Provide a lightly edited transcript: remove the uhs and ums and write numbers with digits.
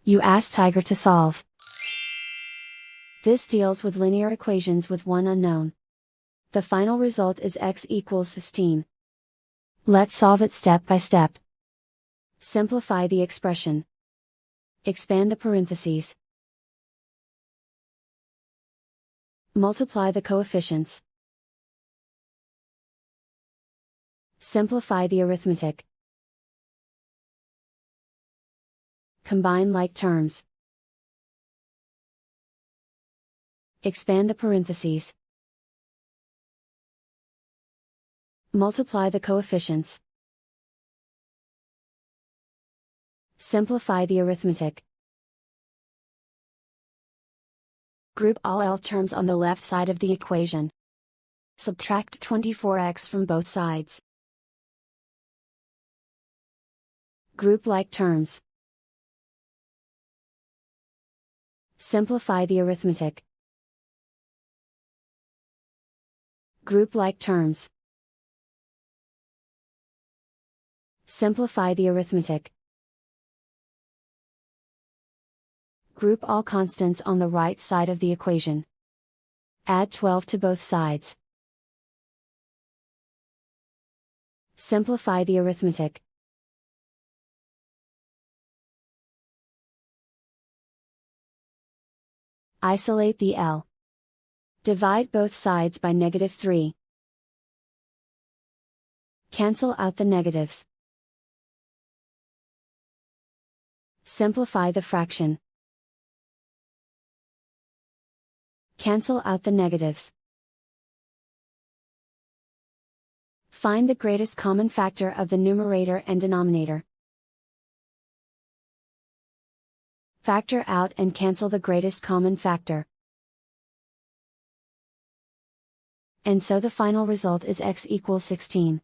You ask Tiger to solve. This deals with linear equations with one unknown. The final result is x equals 16. Let's solve it step by step. Simplify the expression. Expand the parentheses. Multiply the coefficients. Simplify the arithmetic. Combine like terms. Expand the parentheses. Multiply the coefficients. Simplify the arithmetic. Group all L terms on the left side of the equation. Subtract 24x from both sides. Group like terms. Simplify the arithmetic. Group like terms. Simplify the arithmetic. Group all constants on the right side of the equation. Add 12 to both sides. Simplify the arithmetic. Isolate the L. Divide both sides by -3. Cancel out the negatives. Simplify the fraction. Cancel out the negatives. Find the greatest common factor of the numerator and denominator. Factor out and cancel the greatest common factor. And so the final result is x equals 16.